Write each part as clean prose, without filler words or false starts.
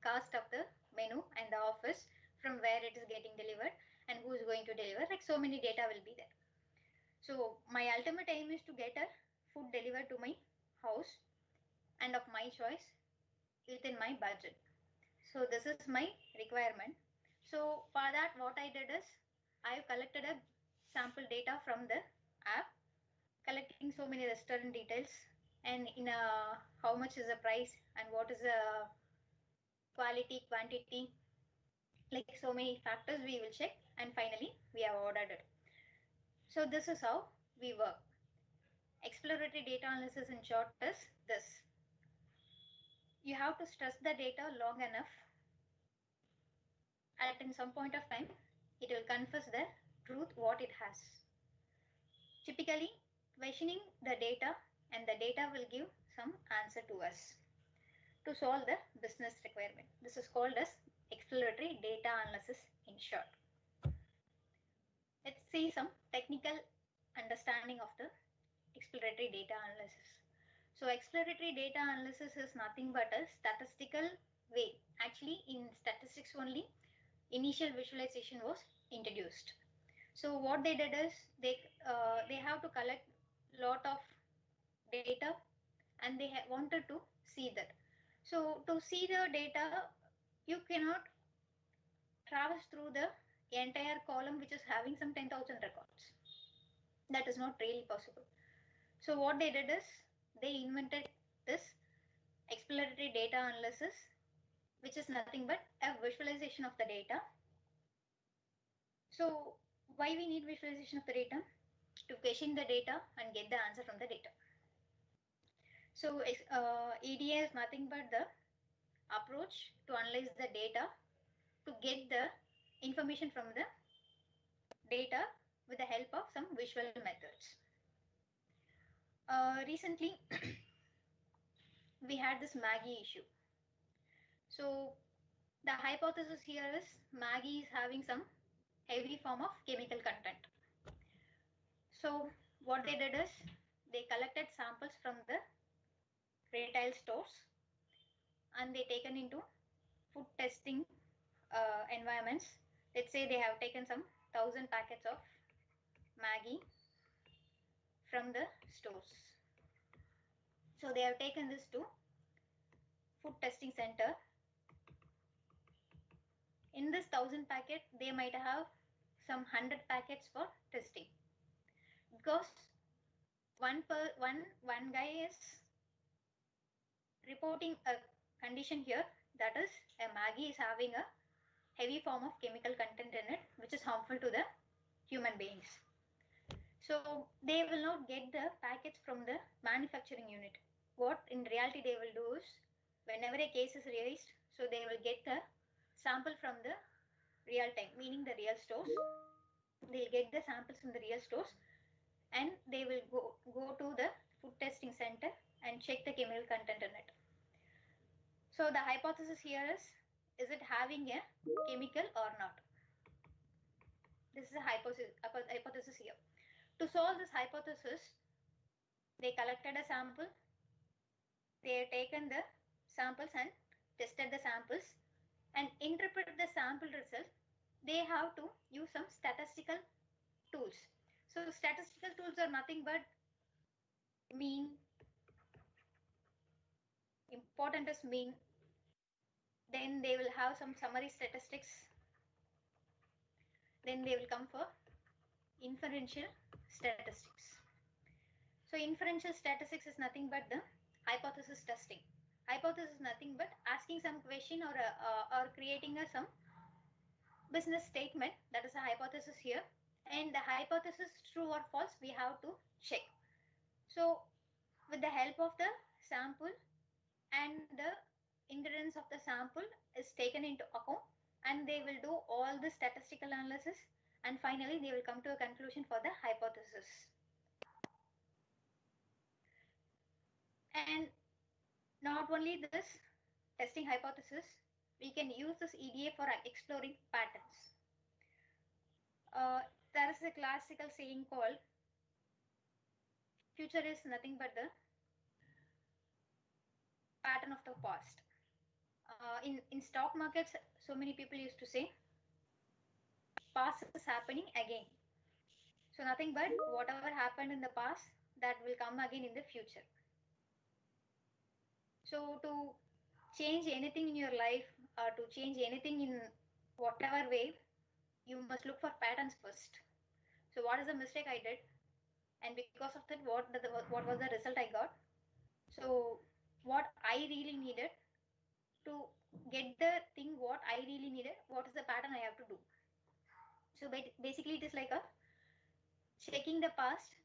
cost of the menu and the office, from where it is getting delivered and who is going to deliver. Like so many data will be there. So my ultimate aim is to get a food delivered to my house and of my choice within my budget. So this is my requirement. So for that, what I did is I have collected a sample data from the app, collecting so many restaurant details and in a how much is the price and what is the quality, quantity, like so many factors we will check, and finally we have ordered it. So this is how we work. Exploratory data analysis in short is this. You have to stress the data long enough. At in some point of time, it will confess the truth what it has. Typically, questioning the data, and the data will give some answer to us to solve the business requirement. This is called as exploratory data analysis in short. Let's see some technical understanding of the exploratory data analysis. So exploratory data analysis is nothing but a statistical way. Actually, in statistics only, initial visualization was introduced. So what they did is they have to collect lot of data and they wanted to see that. So to see the data, you cannot traverse through the entire column which is having some 10,000 records. That is not really possible. So what they did is they invented this exploratory data analysis, which is nothing but a visualization of the data. So why we need visualization of the data? To question the data and get the answer from the data. So EDA is nothing but the approach to analyze the data to get the information from the data with the help of some visual methods. Recently, we had this Maggi issue. So the hypothesis here is Maggi is having some heavy form of chemical content. So what they did is they collected samples from the retail stores and they taken into food testing environments. Let's say they have taken some 1,000 packets of Maggi from the stores. So they have taken this to food testing center. In this 1,000 packet, they might have some 100 packets for testing, because one guy is reporting a condition here, that is a Maggi is having a heavy form of chemical content in it which is harmful to the human beings. So they will not get the packets from the manufacturing unit. What in reality they will do is, whenever a case is raised, so they will get the sample from the real time, meaning the real stores. They'll get the samples from the real stores and they will go to the food testing center and check the chemical content in it. So the hypothesis here is it having a chemical or not? This is a hypothesis here. To solve this hypothesis, they collected a sample. They have taken the samples and tested the samples and interpret the sample result. They have to use some statistical tools. So statistical tools are nothing but mean. Important is mean. Then they will have some summary statistics. Then they will come for inferential statistics. So inferential statistics is nothing but the hypothesis testing. Hypothesis is nothing but asking some question or creating some business statement. That is a hypothesis here. And the hypothesis true or false we have to check. So with the help of the sample and the endurance of the sample is taken into account, and they will do all the statistical analysis, and finally they will come to a conclusion for the hypothesis. And not only this testing hypothesis, we can use this EDA for exploring patterns. There is a classical saying called future is nothing but the pattern of the past. in stock markets, so many people used to say past is happening again. So nothing but whatever happened in the past, that will come again in the future. So to change anything in your life, to change anything in whatever way, you must look for patterns first. So what is the mistake I did, and because of that, what was the result I got? So what I really needed to get the thing, what I really needed, what is the pattern I have to do? So basically, it is like a checking the past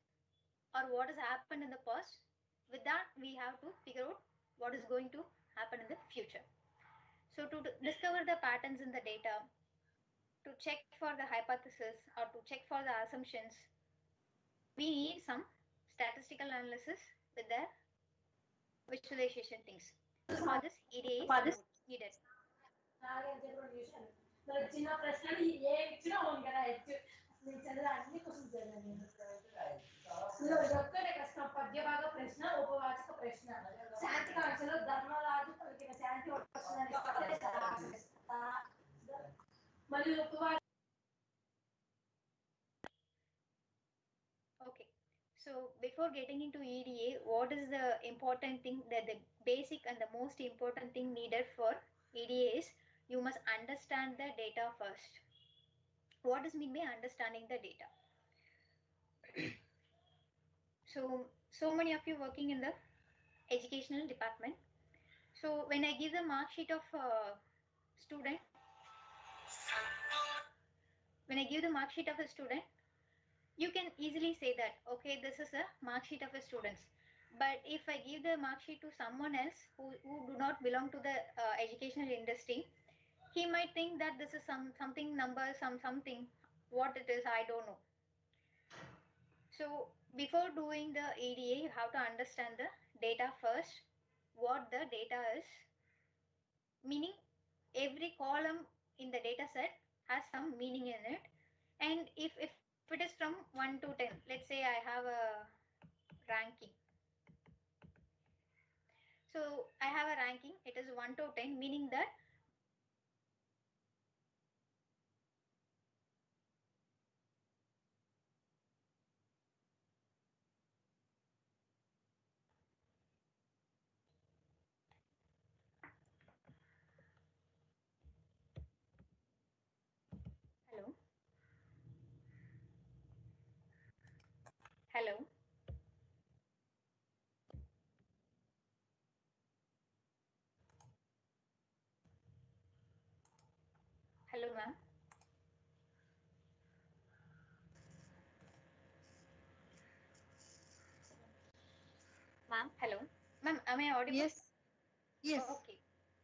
or what has happened in the past. With that, we have to figure out what is going to happen in the future. So to discover the patterns in the data, to check for the hypothesis or to check for the assumptions, we need some statistical analysis with the visualization things. So for this, EDA is needed. చిన్న ప్రశ్నలు ఏ ఇచ్చినా కదా నేను చదివే అన్ని questions చదివాను ఒక్కటే ప్రశ్న పద్యభాగ ప్రశ్న ఉపవాచక ప్రశ్న శాంతి కాంక్షలో ధర్మరాజు పలికిన శాంతి మళ్ళీ ఉపవాచ. Okay. So before getting into EDA, what is the important thing, that the basic and the most important thing needed for EDA is you must understand the data first. What does mean by understanding the data? So many of you working in the educational department. So when I give the mark sheet of a student, you can easily say that, okay, this is a mark sheet of a student. But if I give the mark sheet to someone else who do not belong to the educational industry, he might think that this is something number, something, what it is, I don't know. So before doing the EDA, you have to understand the data first, what the data is, meaning every column in the data set has some meaning in it. And if it is from 1 to 10, let's say I have a ranking. So I have a ranking, it is 1 to 10, meaning that hello. Hello, ma'am. Ma'am, hello. Ma'am, am I audible? Yes. Yes. Okay.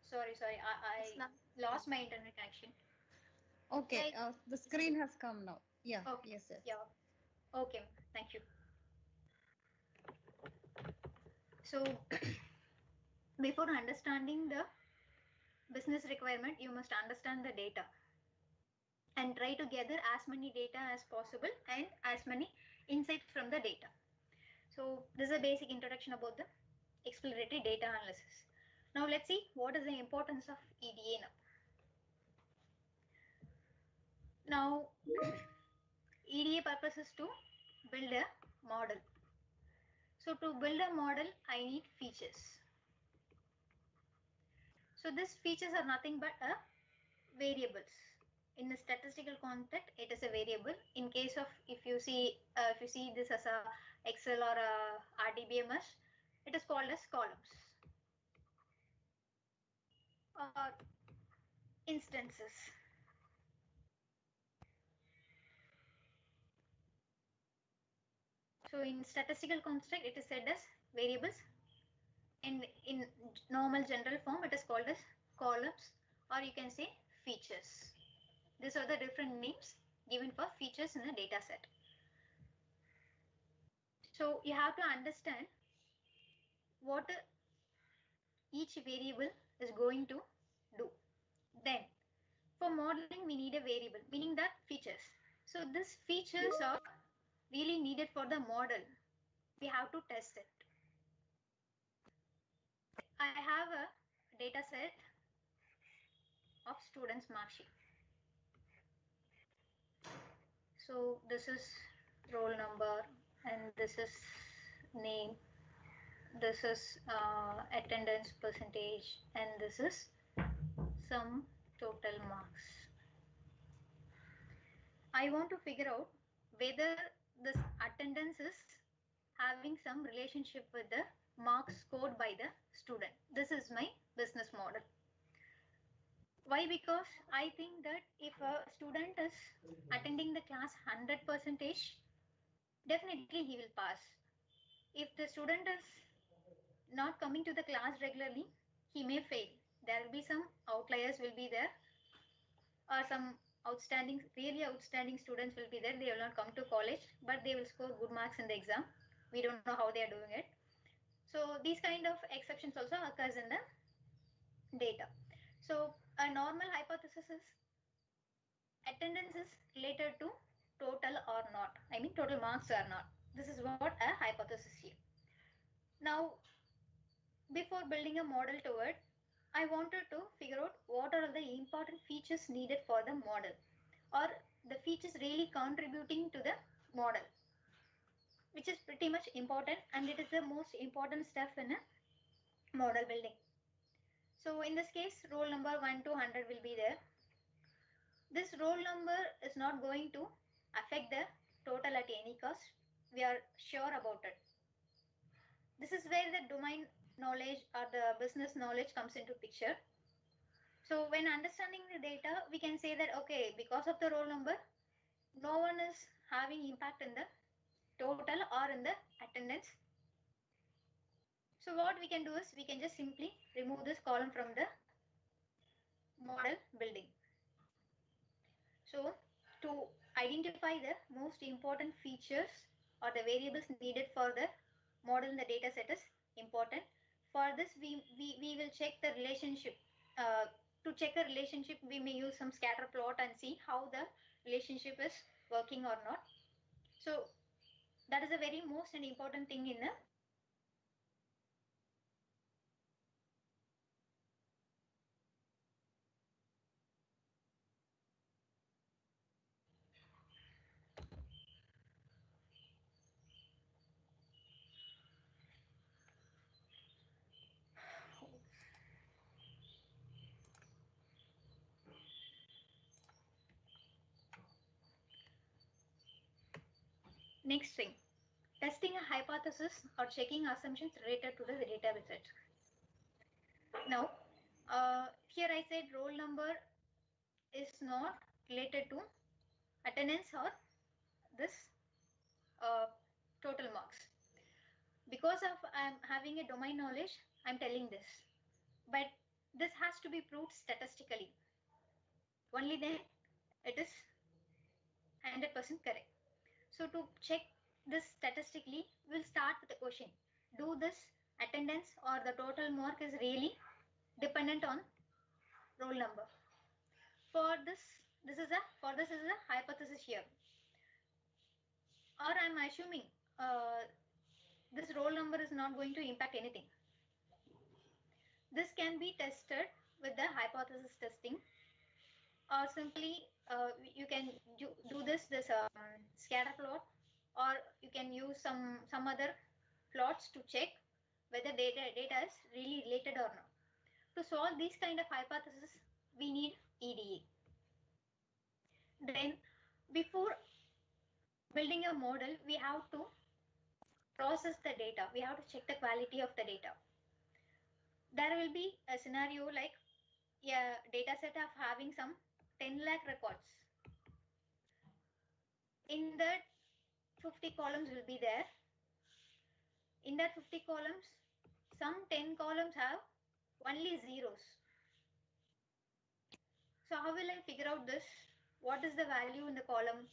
Sorry. I lost my internet connection. Okay. The screen has come now. Yeah. Okay. Yes, sir. Yeah. Okay. Thank you. So before understanding the business requirement, you must understand the data and try to gather as many data as possible and as many insights from the data. So this is a basic introduction about the exploratory data analysis. Now let's see what is the importance of EDA now. Now EDA purpose is to build a model. So to build a model, I need features. So these features are nothing but variables. In the statistical context, it is a variable. In case of if you see this as a Excel or a RDBMS, it is called as columns or instances. So in statistical construct, it is said as variables. In normal general form, it is called as columns, or you can say features. These are the different names given for features in a data set. So you have to understand what each variable is going to do. Then for modeling, we need a variable, meaning that features. So these features are really needed for the model. We have to test it. I have a data set student's mark sheet. So this is roll number and this is name. This is attendance percentage and this is some total marks. I want to figure out whether this attendance is having some relationship with the marks scored by the student. This is my business model. Why? Because I think that if a student is attending the class 100%, definitely he will pass. If the student is not coming to the class regularly, he may fail. There will be some outliers will be there, or some really outstanding students will be there. They will not come to college, but they will score good marks in the exam. We don't know how they are doing it. So these kind of exceptions also occurs in the data. So a normal hypothesis is attendance is related to total or not. I mean total marks or not. This is what a hypothesis here. Now, before building a model to it, I wanted to figure out what are the important features needed for the model, or the features really contributing to the model, which is pretty much important, and it is the most important step in a model building. So in this case, roll number 1 to 100 will be there. This roll number is not going to affect the total at any cost. We are sure about it. This is where the domain knowledge or the business knowledge comes into picture. So when understanding the data, we can say that, okay, because of the roll number, no one is having impact in the total or in the attendance. So what we can do is we can just simply remove this column from the model building. So to identify the most important features or the variables needed for the model in the data set is important. For this, we will check the relationship. To check a relationship, we may use some scatter plot and see how the relationship is working or not. So that is the very most and important thing in the next thing. Testing a hypothesis or checking assumptions related to the data set. Now, here I said roll number is not related to attendance or this total marks. Because of I'm having a domain knowledge, I'm telling this. But this has to be proved statistically. Only then it is 100% correct. So to check this statistically, we'll start with the question. Do this attendance or the total mark is really dependent on roll number? For this is a hypothesis here. Or I'm assuming this roll number is not going to impact anything. This can be tested with the hypothesis testing, or simply you can do this scatter plot, or you can use some other plots to check whether data is really related or not. To solve these kind of hypotheses, we need EDA. Then before building a model, we have to process the data. We have to check the quality of the data. There will be a scenario like a data set of having some 10 lakh records. In that 50 columns will be there. In that 50 columns, some 10 columns have only zeros. So how will I figure out this? What is the value in the column?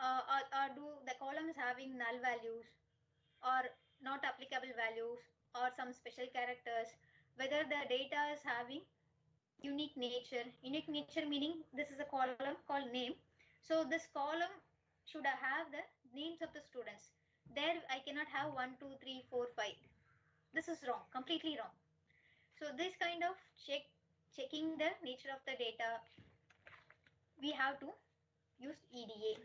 Or do the columns having null values or not applicable values or some special characters? Whether the data is having unique nature. Unique nature meaning this is a column called name. So this column should have the names of the students. There I cannot have 1, 2, 3, 4, 5. This is wrong, completely wrong. So this kind of checking the nature of the data, we have to use EDA.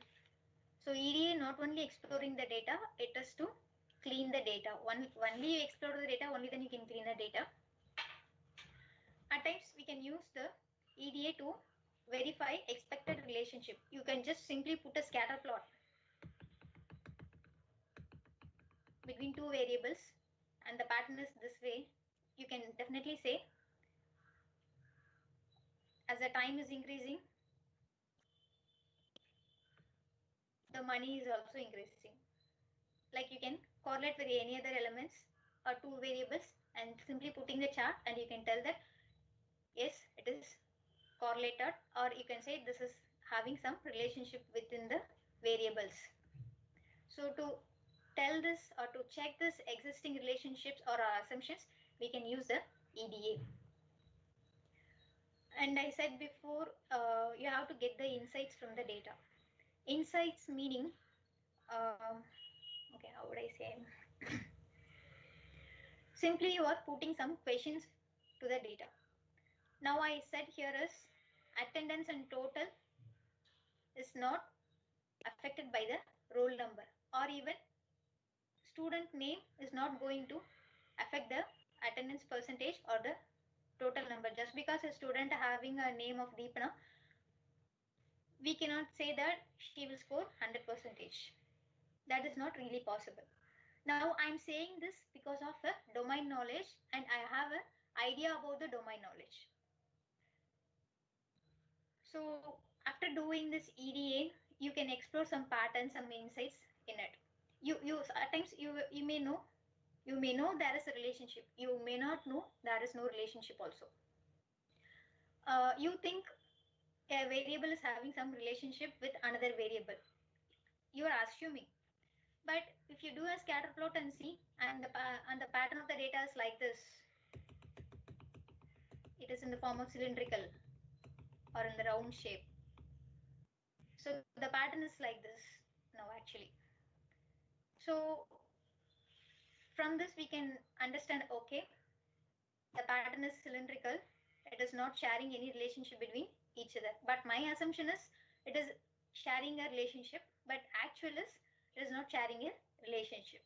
So EDA not only exploring the data, it is to clean the data. Only you explore the data, only then you can clean the data. At times we can use the EDA to verify expected relationship. You can just simply put a scatter plot between two variables and the pattern is this way. You can definitely say as the time is increasing, the money is also increasing. Like you can correlate with any other elements or two variables and simply putting the chart, and you can tell that yes, it is correlated, or you can say this is having some relationship within the variables. So to tell this or to check this existing relationships or assumptions, we can use the EDA. And I said before, you have to get the insights from the data. Insights meaning, okay, how would I say? Simply you are putting some questions to the data. Now I said here is attendance and total is not affected by the roll number, or even student name is not going to affect the attendance percentage or the total number. Just because a student having a name of Deepana, we cannot say that she will score 100%. That is not really possible. Now I'm saying this because of a domain knowledge, and I have an idea about the domain knowledge. So after doing this EDA, you can explore some patterns, some insights in it. You at times you may know there is a relationship. You may not know there is no relationship also. You think a variable is having some relationship with another variable. You are assuming. But if you do a scatter plot and see, and the pattern of the data is like this, it is in the form of cylindrical or in the round shape. So the pattern is like this now actually. So from this we can understand, okay, the pattern is cylindrical. It is not sharing any relationship between each other. But my assumption is it is sharing a relationship, but actual is it is not sharing a relationship.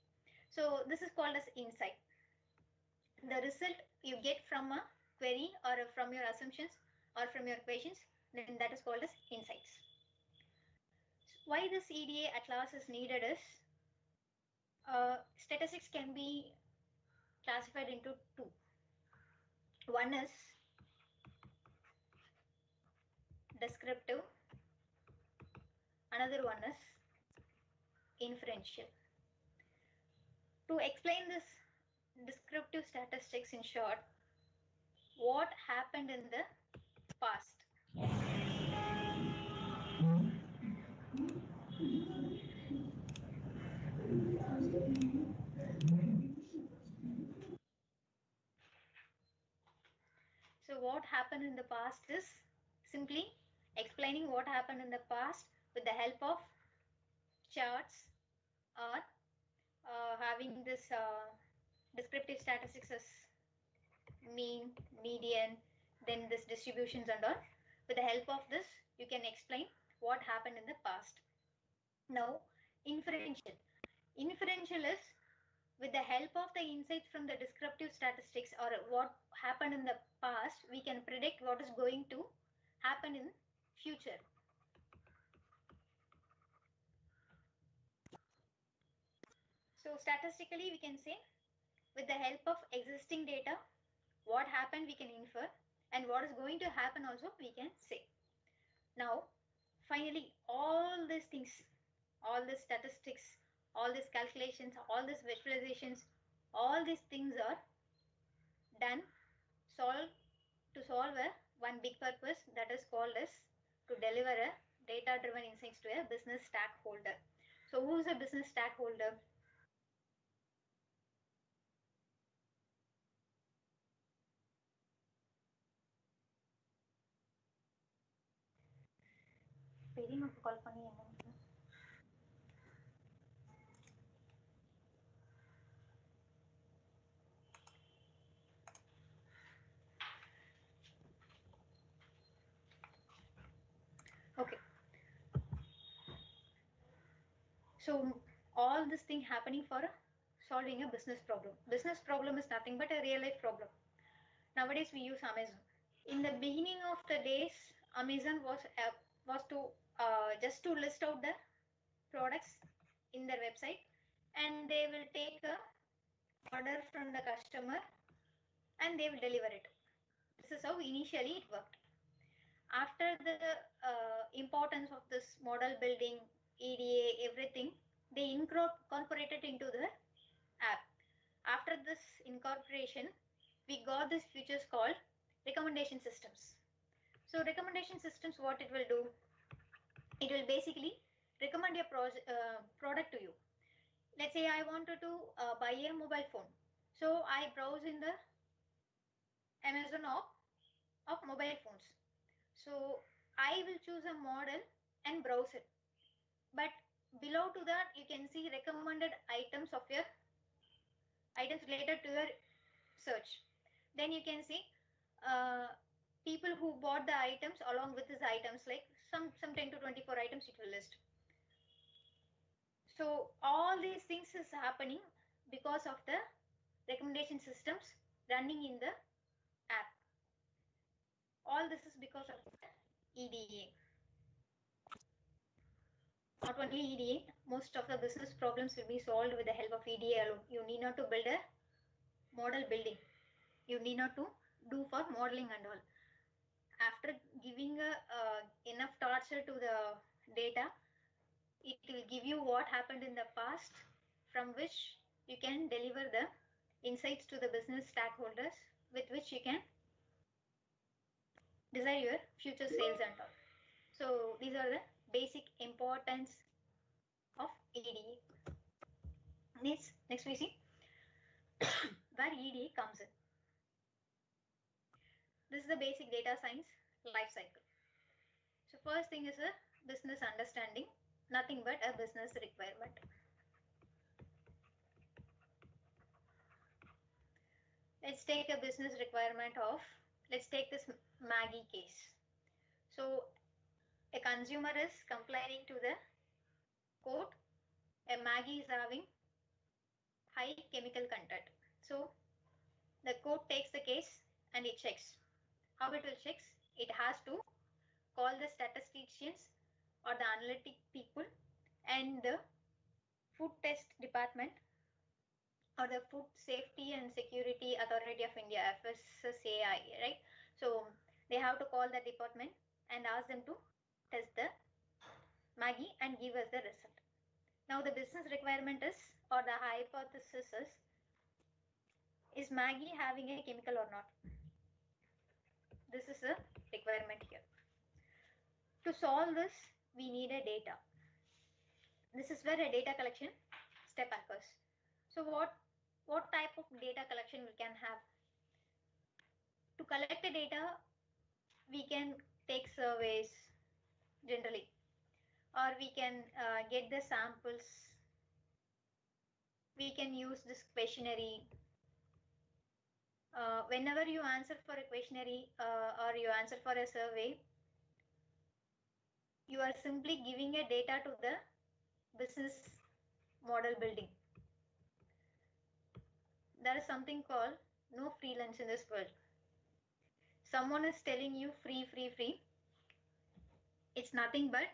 So this is called as insight. The result you get from a query or from your assumptions or from your questions, then that is called as insights. Why this EDA at last is needed is statistics can be classified into two. One is descriptive, another one is inferential. To explain this descriptive statistics in short, what happened in the past? So what happened in the past is simply explaining what happened in the past with the help of charts or having this descriptive statistics as mean, median, then this distributions and all. With the help of this, you can explain what happened in the past. Now, inferential. Inferential is with the help of the insights from the descriptive statistics or what happened in the past, we can predict what is going to happen in future. So statistically, we can say with the help of existing data, what happened we can infer, and what is going to happen also we can say. Now, finally, all these things, all the statistics, all these calculations, all these visualizations, all these things are done to solve one big purpose, that is called as to deliver a data-driven insights to a business stakeholder. So who is a business stakeholder? பெரியம்மாக்கு கால் பண்ணி என்ன So all this thing happening for solving a business problem. Business problem is nothing but a real life problem. Nowadays we use Amazon. In the beginning of the days, Amazon was to just to list out the products in their website, and they will take a order from the customer and they will deliver it. This is how initially it worked. After the importance of this model building, EDA, everything, they incorporated into the app. After this incorporation, we got these features called recommendation systems. So recommendation systems, what it will do? It will basically recommend your product to you. Let's say I wanted to buy a mobile phone. So I browse in the Amazon of mobile phones. So I will choose a model and browse it. But below to that, you can see recommended items of your items related to your search. Then you can see people who bought the items along with these items, like some 10 to 24 items it will list. So all these things is happening because of the recommendation systems running in the app. All this is because of the EDA. Not only EDA, most of the business problems will be solved with the help of EDA alone. You need not to build a model building. You need not to do for modeling and all. After giving enough torture to the data, it will give you what happened in the past, from which you can deliver the insights to the business stakeholders, with which you can decide your future sales and all. So these are the basic importance of EDA. Next we see where EDA comes in. This is the basic data science life cycle. So first thing is a business understanding, nothing but a business requirement. Let's take a business requirement of, let's take this Maggi case. So a consumer is complaining to the court, a Maggi is having high chemical content. So the court takes the case and it checks. How it will check? It has to call the statisticians or the analytic people and the food test department or the Food Safety and Security Authority of India, FSSAI, right? So they have to call the department and ask them to test the Maggi and give us the result. Now the business requirement is, or the hypothesis is Maggi having a chemical or not? This is a requirement here. To solve this, we need a data. This is where a data collection step occurs. So what type of data collection we can have? To collect the data, we can take surveys generally, or we can get the samples. We can use this questionnaire. Whenever you answer for a questionnaire or you answer for a survey, you are simply giving a data to the business model building. There is something called no free lunch in this world. Someone is telling you free. It's nothing but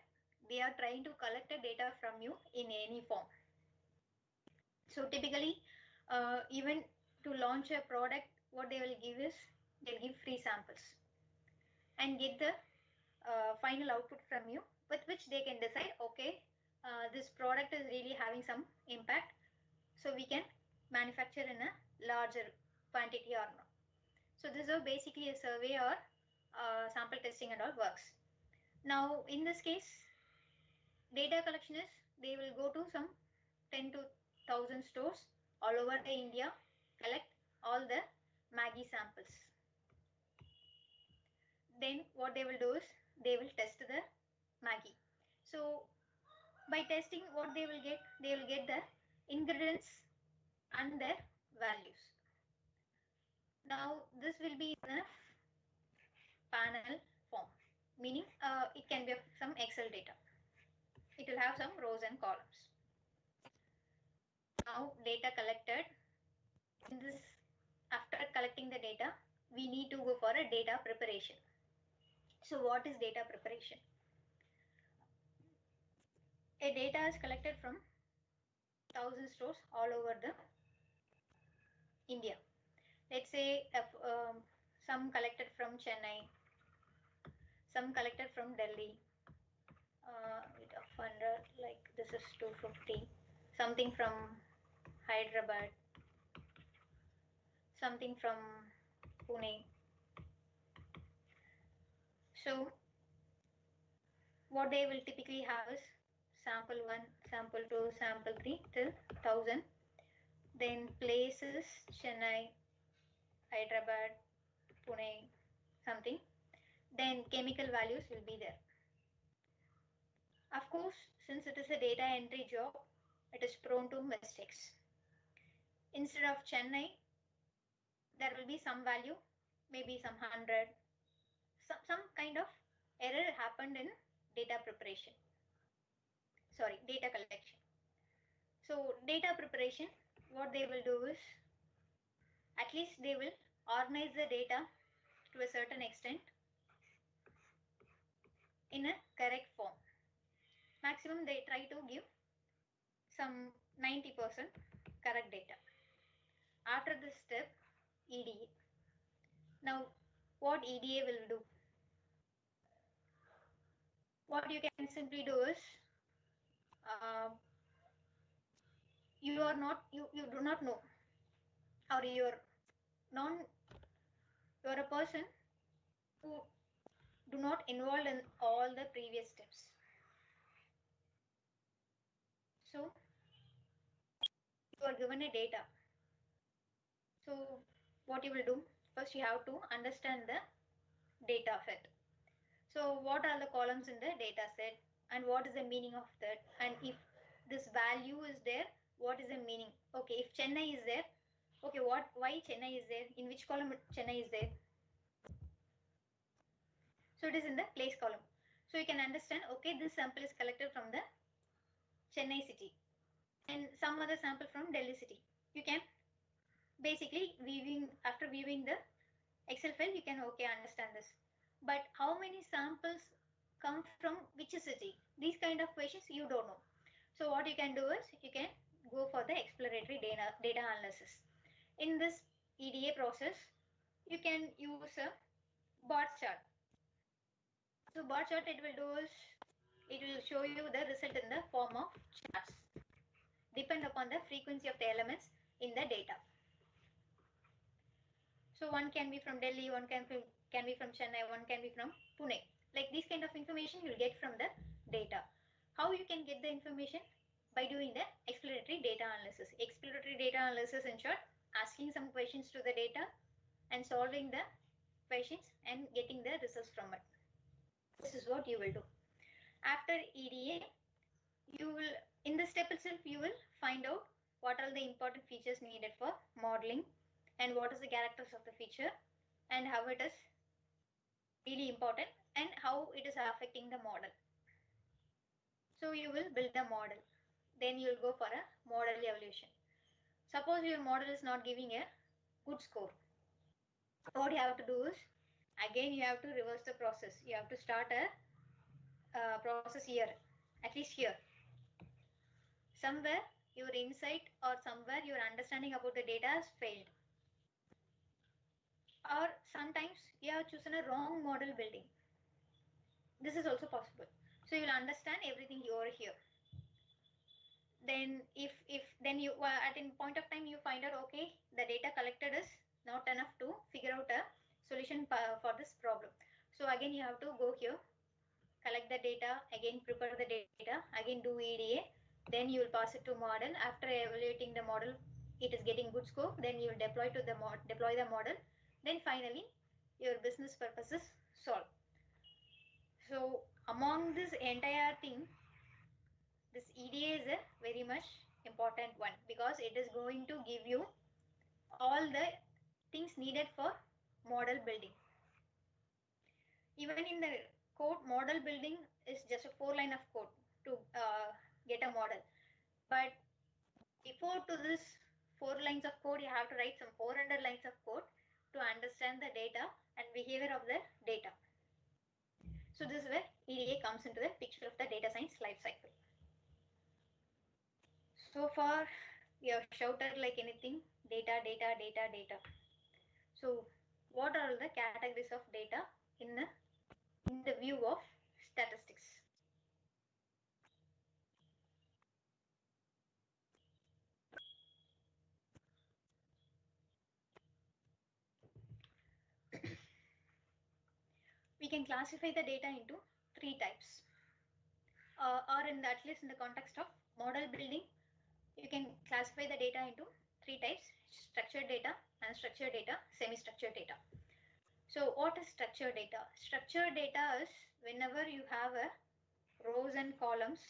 they are trying to collect the data from you in any form. So typically, even to launch a product, what they will give is, they'll give free samples and get the final output from you, with which they can decide, okay, this product is really having some impact, so we can manufacture in a larger quantity or not. So this is basically a survey or sample testing and all works. Now in this case, data collection is, they will go to some 10 to 1000 stores all over the India, collect all the Maggi samples. Then what they will do is, they will test the Maggi. So by testing, what they will get the ingredients and their values. Now this will be in a panel form, meaning it can be some Excel data. It will have some rows and columns. now data collected. In this, after collecting the data, we need to go for a data preparation. So what is data preparation? A data is collected from 1,000 stores all over the India. Let's say some collected from Chennai, some collected from Delhi, with 100, like this is 250, something from Hyderabad, something from Pune. So what they will typically have is sample 1, sample 2, sample 3 till 1,000. Then places Chennai, Hyderabad, Pune, something. Then chemical values will be there. Of course, since it is a data entry job, it is prone to mistakes. Instead of Chennai, there will be some value, maybe some 100, some kind of error happened in data preparation. Sorry, data collection. So data preparation, what they will do is, at least they will organize the data to a certain extent in a correct form. Maximum they try to give some 90% correct data. After this step, EDA. Now, what EDA will do? What you can simply do is, you do not know, or you're a person who do not involve in all the previous steps. So you are given a data. So what you will do, first you have to understand the data of it. So what are the columns in the data set, and what is the meaning of that, and if this value is there, what is the meaning? Okay, if Chennai is there, okay, why Chennai is there, in which column Chennai is there? So it is in the place column. So you can understand, okay, this sample is collected from the Chennai city and some other sample from Delhi city. You can basically after viewing the Excel file, you can understand this. But how many samples come from which city? These kind of questions you don't know. So what you can do is, you can go for the exploratory data analysis. In this EDA process, you can use a bar chart. So bar chart, it will do is, it will show you the result in the form of charts, depend upon the frequency of the elements in the data. So one can be from Delhi, one can be from Chennai, one can be from Pune. Like this kind of information you'll get from the data. How you can get the information? By doing the exploratory data analysis. Exploratory data analysis, in short, asking some questions to the data and solving the questions and getting the results from it. This is what you will do. After EDA, you will, in the step itself, you will find out what are the important features needed for modeling, and what is the characters of the feature, and how it is really important, and how it is affecting the model. So you will build the model. Then you will go for a model evaluation. Suppose your model is not giving a good score. What you have to do is, again you have to reverse the process. You have to start a process here, at least here. Somewhere your insight or somewhere your understanding about the data has failed. Or sometimes you have chosen a wrong model building. This is also possible. So you will understand everything over here. Then if then you at a point of time you find out, okay, the data collected is not enough to figure out a solution for this problem. So again you have to go here, collect the data, again prepare the data, again do EDA, then you will pass it to model. After evaluating the model, it is getting good score, then you will deploy the model. Then finally your business purpose is solved. So among this entire thing, this EDA is a very much important one, because it is going to give you all the things needed for model building. Even in the code, model building is just a 4 line of code to get a model. But before to this 4 lines of code, you have to write some 400 lines of code to understand the data and behavior of the data. So this is where EDA comes into the picture of the data science life cycle. So far, we have shouted like anything, data, data, data, data. So what are the categories of data in the view of statistics? We can classify the data into 3 types. Or in the, at least in the context of model building, you can classify the data into 3 types: structured data, unstructured data, semi-structured data. So what is structured data? Structured data is whenever you have a rows and columns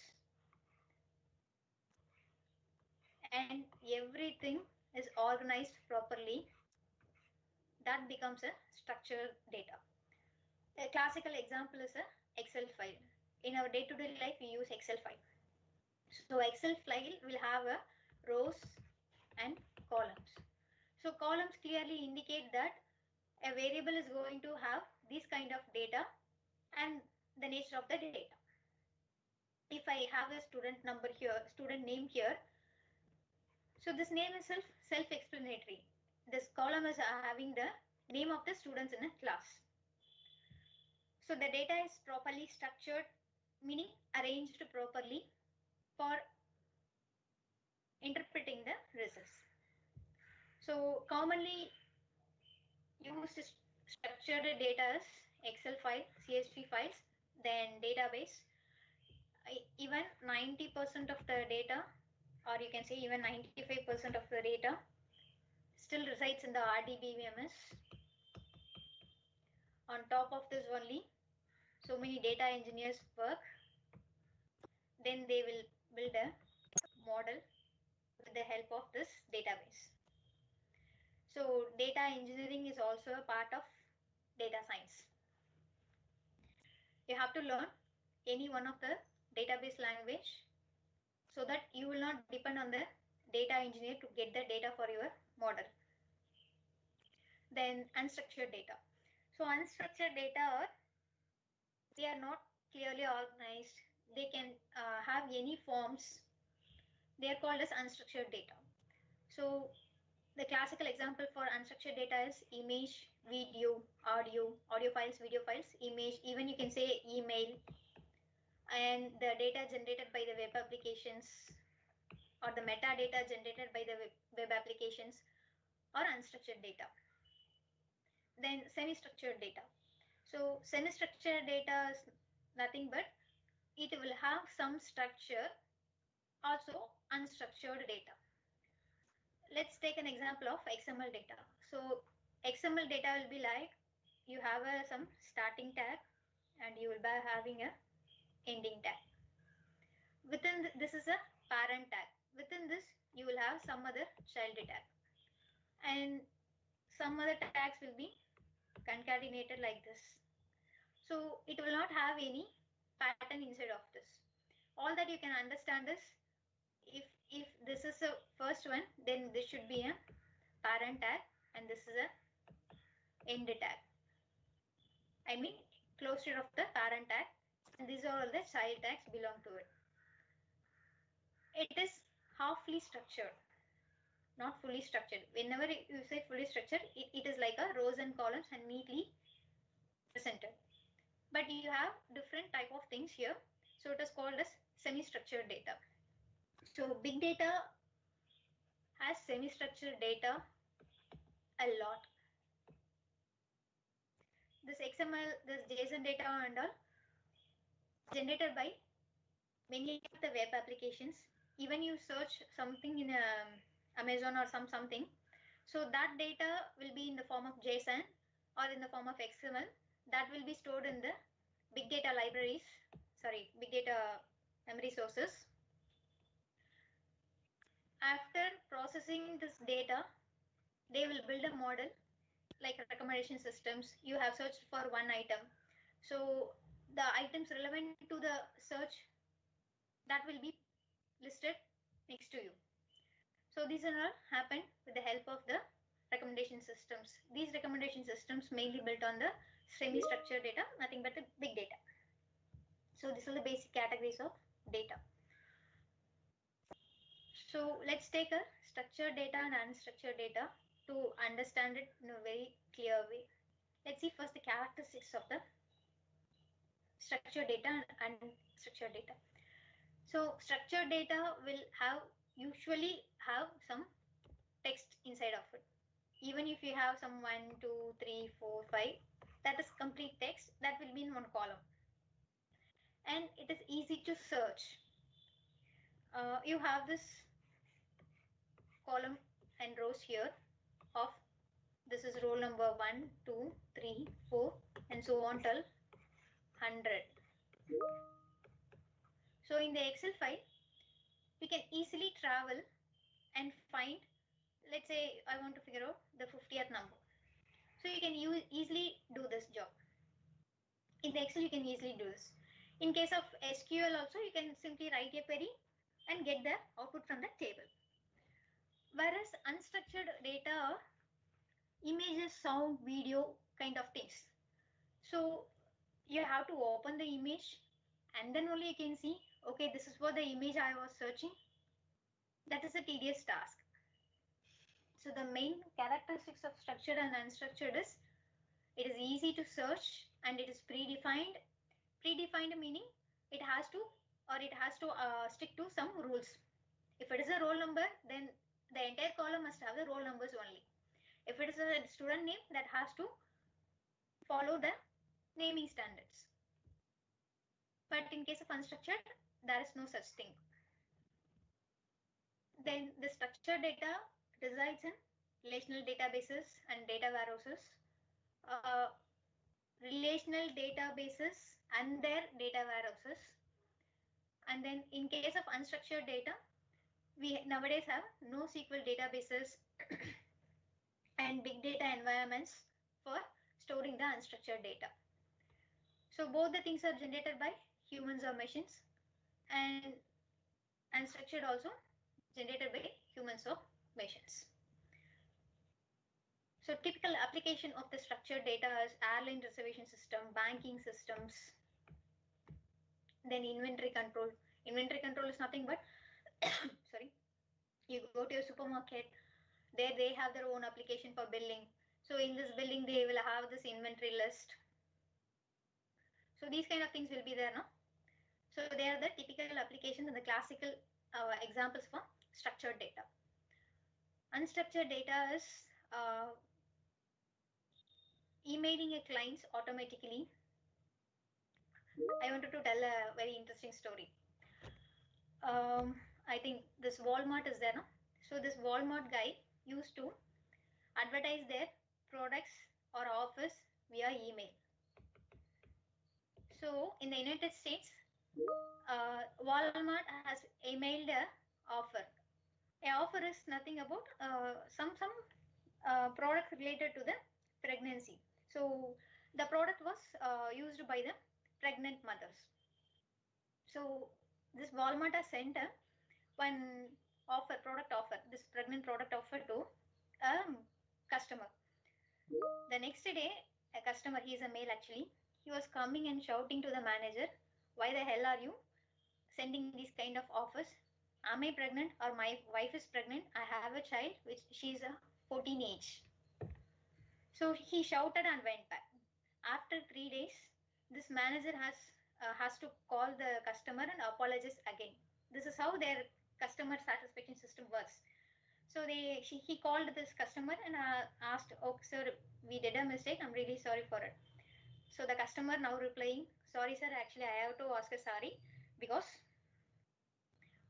and everything is organized properly, that becomes a structured data. A classical example is a Excel file. In our day-to-day life, we use Excel file. So Excel file will have a rows and columns. So columns clearly indicate that a variable is going to have this kind of data and the nature of the data. If I have a student number here, student name here, so this name is self-explanatory. This column is having the name of the students in a class. So the data is properly structured, meaning arranged properly for interpreting the results. So commonly used structured data is Excel file, CSV files, then database. Even 90% of the data, or you can say even 95% of the data, still resides in the RDBMS. On top of this only, so many data engineers work. Then they will build a model with the help of this database. So data engineering is also a part of data science. You have to learn any one of the database language so that you will not depend on the data engineer to get the data for your model. Then unstructured data. So unstructured data they are not clearly organized. They can have any forms. They are called as unstructured data. So the classical example for unstructured data is image, video, audio files, video files, image, even you can say email, and the data generated by the web applications or the metadata generated by the web applications or unstructured data. Then semi-structured data. So semi-structured data is nothing but it will have some structure, also unstructured data. Let's take an example of XML data. So XML data will be like you have some starting tag and you will be having a ending tag. Within this is a parent tag. Within this you will have some other child tag, and some other tags will be concatenated like this. So it will not have any pattern inside of this. All that you can understand is if this is the first one, then this should be a parent tag and this is a end tag. I mean closure of the parent tag, and these are all the child tags belong to it. It is halfly structured, not fully structured. Whenever you say fully structured, it is like a rows and columns and neatly presented. But you have different type of things here. So it is called as semi-structured data. So big data has semi-structured data a lot. This XML, this JSON data and all generated by many of the web applications. Even you search something in Amazon or something, so that data will be in the form of JSON or in the form of XML that will be stored in the big data libraries, big data memory sources. After processing this data, they will build a model like recommendation systems. You have searched for one item, so the items relevant to the search that will be listed next to you. So these are all happen with the help of the recommendation systems. These recommendation systems mainly built on the semi-structured data, nothing but the big data. So these are the basic categories of data. So let's take a structured data and unstructured data to understand it in a very clear way. Let's see first the characteristics of the structured data and unstructured data. So structured data will usually have some text inside of it. Even if you have some 1, 2, 3, 4, 5, that is complete text that will be in one column. And it is easy to search. You have this column and rows here of this is roll number 1, 2, 3, 4 and so on till 100. So in the Excel file, we can easily travel and find, let's say I want to figure out the 50th number. So you can easily do this job. In the Excel, you can easily do this. In case of SQL also, you can simply write a query and get the output from the table. Whereas unstructured data are images, sound, video kind of things. So you have to open the image and then only you can see, okay, this is what the image I was searching. That is a tedious task. So the main characteristics of structured and unstructured is it is easy to search and it is predefined. Predefined meaning it has to stick to some rules. If it is a roll number, then the entire column must have the roll numbers only. If it is a student name, that has to follow the naming standards. But in case of unstructured, there is no such thing. Then the structured data resides in relational databases and data warehouses. Relational databases and their data warehouses. And then in case of unstructured data, we nowadays have NoSQL databases and big data environments for storing the unstructured data. So both the things are generated by humans or machines, and unstructured also generated by humans or machines. So typical application of the structured data is airline reservation system, banking systems, then inventory control. Inventory control is nothing but, sorry, you go to a supermarket, there they have their own application for billing. So in this billing, they will have this inventory list. So these kind of things will be there now. So they are the typical applications and the classical examples for structured data. Unstructured data is emailing a clients automatically. I wanted to tell a very interesting story. I think this Walmart is there, no? So this Walmart guy used to advertise their products or offers via email. So in the United States, Walmart has emailed a offer. An offer is nothing about some product related to the pregnancy. So the product was used by the pregnant mothers. So this Walmart has sent one product offer, this pregnant product offer to a customer. The next day, a customer, he is a male actually, he was coming and shouting to the manager, why the hell are you sending these kind of offers? Am I pregnant or my wife is pregnant? I have a child which she's a 14 age. So he shouted and went back. After 3 days, this manager has to call the customer and apologize again. This is how their customer satisfaction system works. So he called this customer and asked, oh sir, we did a mistake, I'm really sorry for it. So the customer now replying, sorry sir, actually I have to ask a sorry because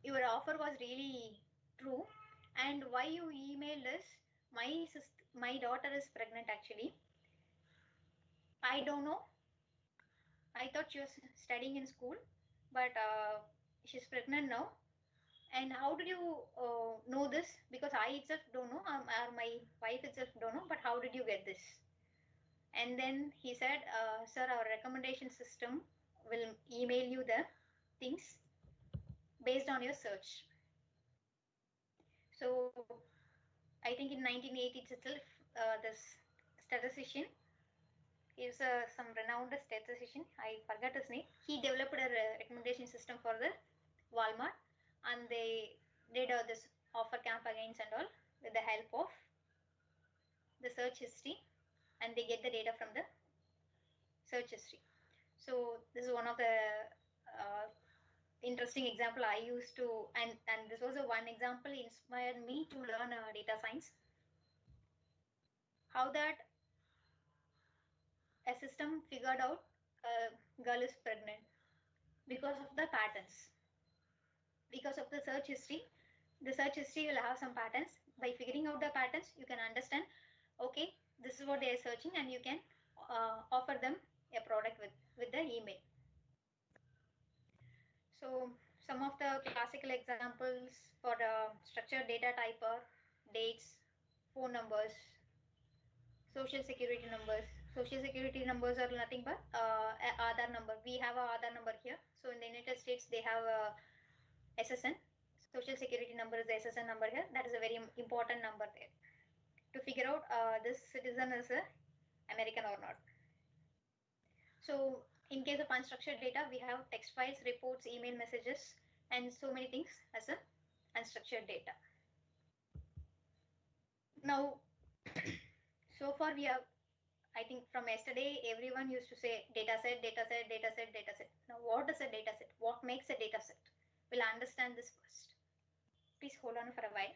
your offer was really true, and why you emailed us, my daughter is pregnant actually. I don't know. I thought she was studying in school, but she's pregnant now. And how did you know this? Because I itself don't know, or my wife itself don't know, but how did you get this? And then he said, sir, our recommendation system will email you the things based on your search. So I think in 1980s itself, this statistician, he was some renowned statistician, I forgot his name. He developed a recommendation system for the Walmart, and they did this offer campaigns and all with the help of the search history, and they get the data from the search history. So this is one of the interesting example I used to, and this was a one example inspired me to learn data science. How that a system figured out a girl is pregnant because of the patterns, because of the search history. The search history will have some patterns. By figuring out the patterns, you can understand, okay, this is what they are searching, and you can offer them a product with the email. So some of the classical examples for structured data type are dates, phone numbers, social security numbers. Social security numbers are nothing but Aadhaar number. We have a Aadhaar number here. So in the United States, they have a SSN. Social security number is the SSN number here. That is a very important number there to figure out this citizen is a American or not. So in case of unstructured data, we have text files, reports, email messages, and so many things as a unstructured data. Now, so far we have, I think from yesterday, everyone used to say data set, data set, data set, data set. Now, what is a data set? What makes a data set? We'll understand this first. Please hold on for a while.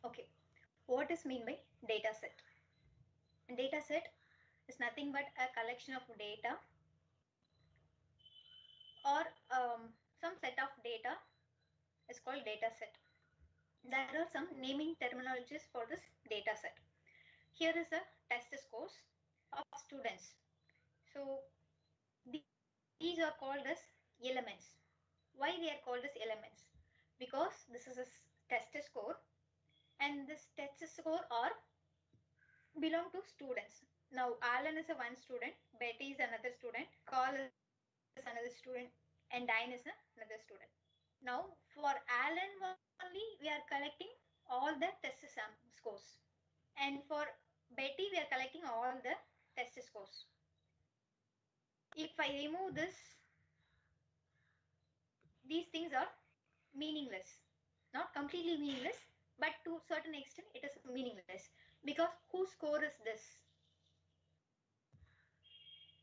Okay, what is mean by data set? A data set is nothing but a collection of data or some set of data is called data set. There are some naming terminologies for this data set. Here is a test scores of students. So these are called as elements. Why they are called as elements? Because this is a test score, and this test score are belong to students. Now Alan is a one student, Betty is another student, Carl is another student, and Diane is another student. Now for Alan only we are collecting all the test scores, and for Betty we are collecting all the test scores. If I remove this, these things are meaningless. Not completely meaningless, but to a certain extent it is meaningless, because whose score is this?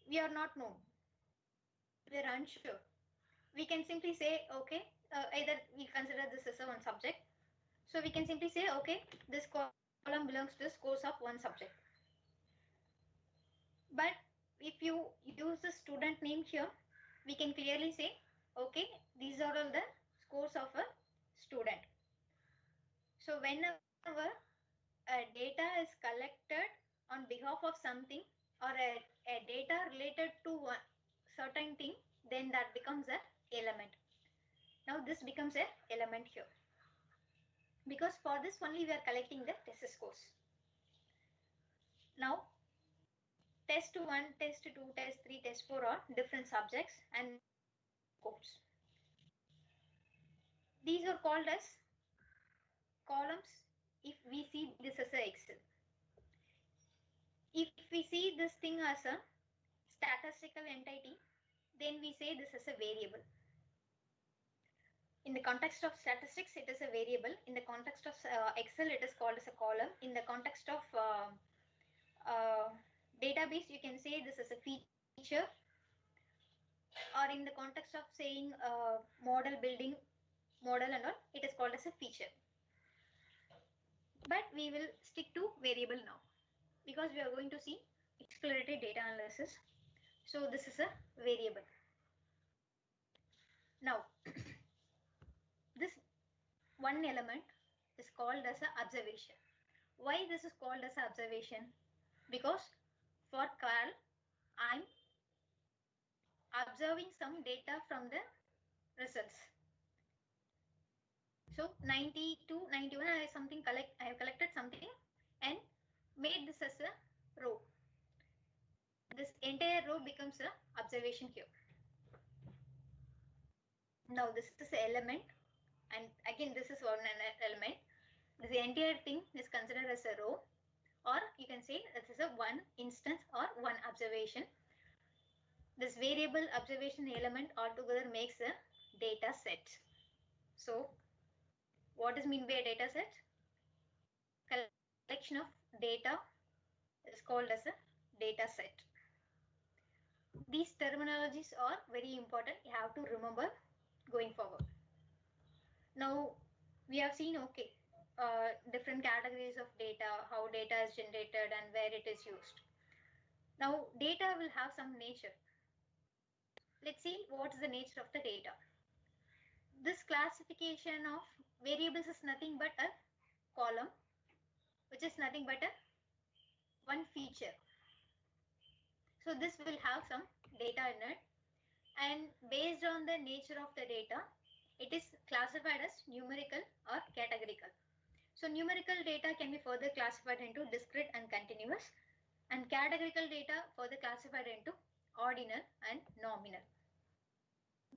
We are not known. We are unsure. We can simply say, okay, either we consider this as a one subject. So we can simply say, okay, this column belongs to the scores of one subject. But if you use the student name here, we can clearly say, okay, these are all the scores of a student. So whenever data is collected on behalf of something, or a data related to one certain thing, then that becomes an element. Now this becomes an element here, because for this only we are collecting the test scores. Now test 1, test 2, test 3, test 4 are different subjects and codes. These are called as columns if we see this as a Excel. If we see this thing as a statistical entity, then we say this is a variable. In the context of statistics, it is a variable. In the context of Excel, it is called as a column. In the context of database, you can say this is a feature, or in the context of saying model building, model and all, it is called as a feature. But we will stick to variable now, because we are going to see exploratory data analysis. So this is a variable. Now, this one element is called as an observation. Why this is called as an observation? Because for Carl, I'm observing some data from the results. So 90 to 91, I have collected something and made this as a row. This entire row becomes a observation queue. Now this is the element, and again this is one element. This entire thing is considered as a row, or you can say this is a one instance or one observation. This variable observation element altogether makes a data set. So what is meant by a data set? Collection of data is called as a data set. These terminologies are very important. You have to remember going forward. Now we have seen, okay, different categories of data, how data is generated and where it is used. Now data will have some nature. Let's see what is the nature of the data. This classification of variables is nothing but a column, which is nothing but a one feature. So this will have some data in it, and based on the nature of the data, it is classified as numerical or categorical. So numerical data can be further classified into discrete and continuous, and categorical data further classified into ordinal and nominal.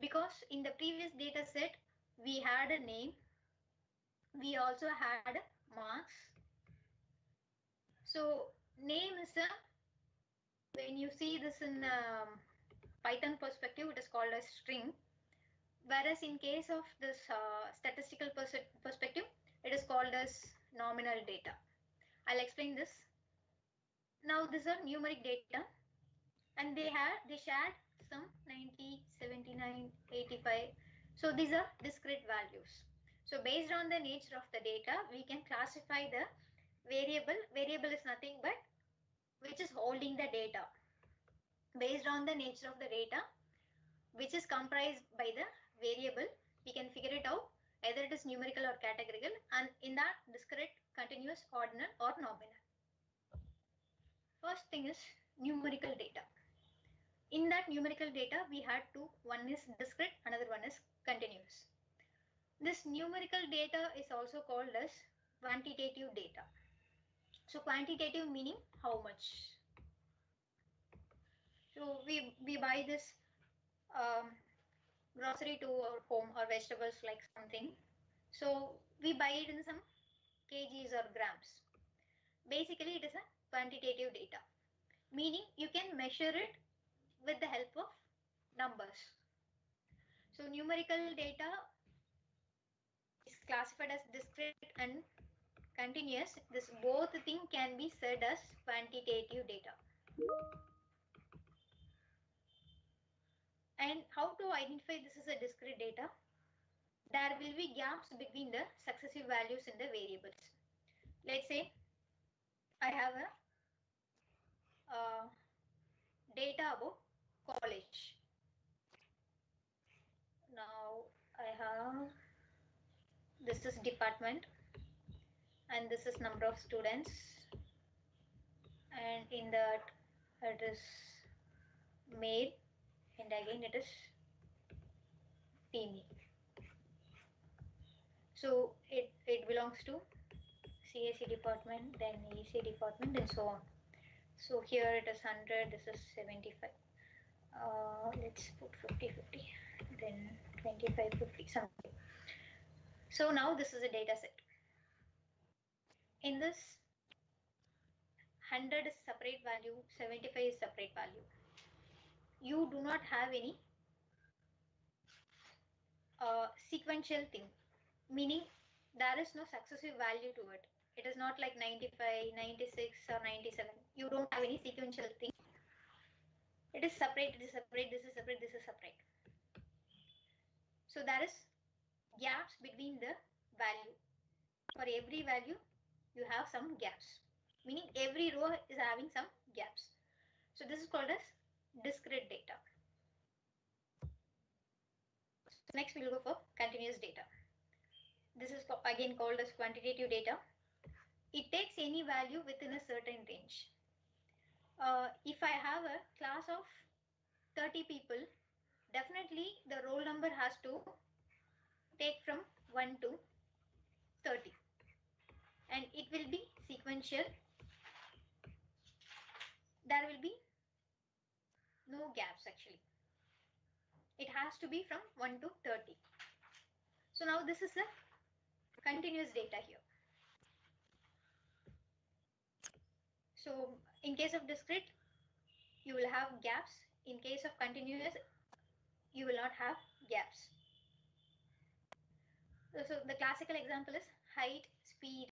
Because in the previous data set, we had a name, we also had marks. So name is a, when you see this in Python perspective, it is called a string. Whereas in case of this statistical perspective, it is called as nominal data. I'll explain this. Now these are numeric data, and they shared some 90, 79, 85. So these are discrete values. So based on the nature of the data, we can classify the variable. Variable is nothing but which is holding the data. Based on the nature of the data, which is comprised by the variable, we can figure it out either it is numerical or categorical, and in that discrete, continuous, ordinal or nominal. First thing is numerical data. In that numerical data, we had two. One is discrete, another one is continuous. This numerical data is also called as quantitative data. So quantitative meaning how much. So we buy this grocery to our home or vegetables like something. So we buy it in some kgs or grams. Basically, it is a quantitative data, meaning you can measure it with the help of numbers. So numerical data is classified as discrete and continuous. This both thing can be said as quantitative data. And how to identify this as a discrete data? There will be gaps between the successive values in the variables. Let's say I have a data about college. Now I have, this is department and this is number of students, and in that it is male and again it is female. So it belongs to CAC department, then EC department and so on. So here it is 100, this is 75. Let's put 50, 50, then 25, 50, something. So now this is a data set. In this 100 is separate value, 75 is separate value. You do not have any sequential thing, meaning there is no successive value to it. It is not like 95, 96 or 97. You don't have any sequential thing. It is separate, it is separate, this is separate, this is separate. So there is gaps between the value. For every value, you have some gaps, meaning every row is having some gaps. So this is called as discrete data. So next we will go for continuous data. This is again called as quantitative data. It takes any value within a certain range. If I have a class of 30 people, definitely the roll number has to take from 1 to 30. And it will be sequential. There will be no gaps actually. It has to be from 1 to 30. So now this is the continuous data here. So in case of discrete, you will have gaps. In case of continuous, you will not have gaps. So the classical example is height, speed,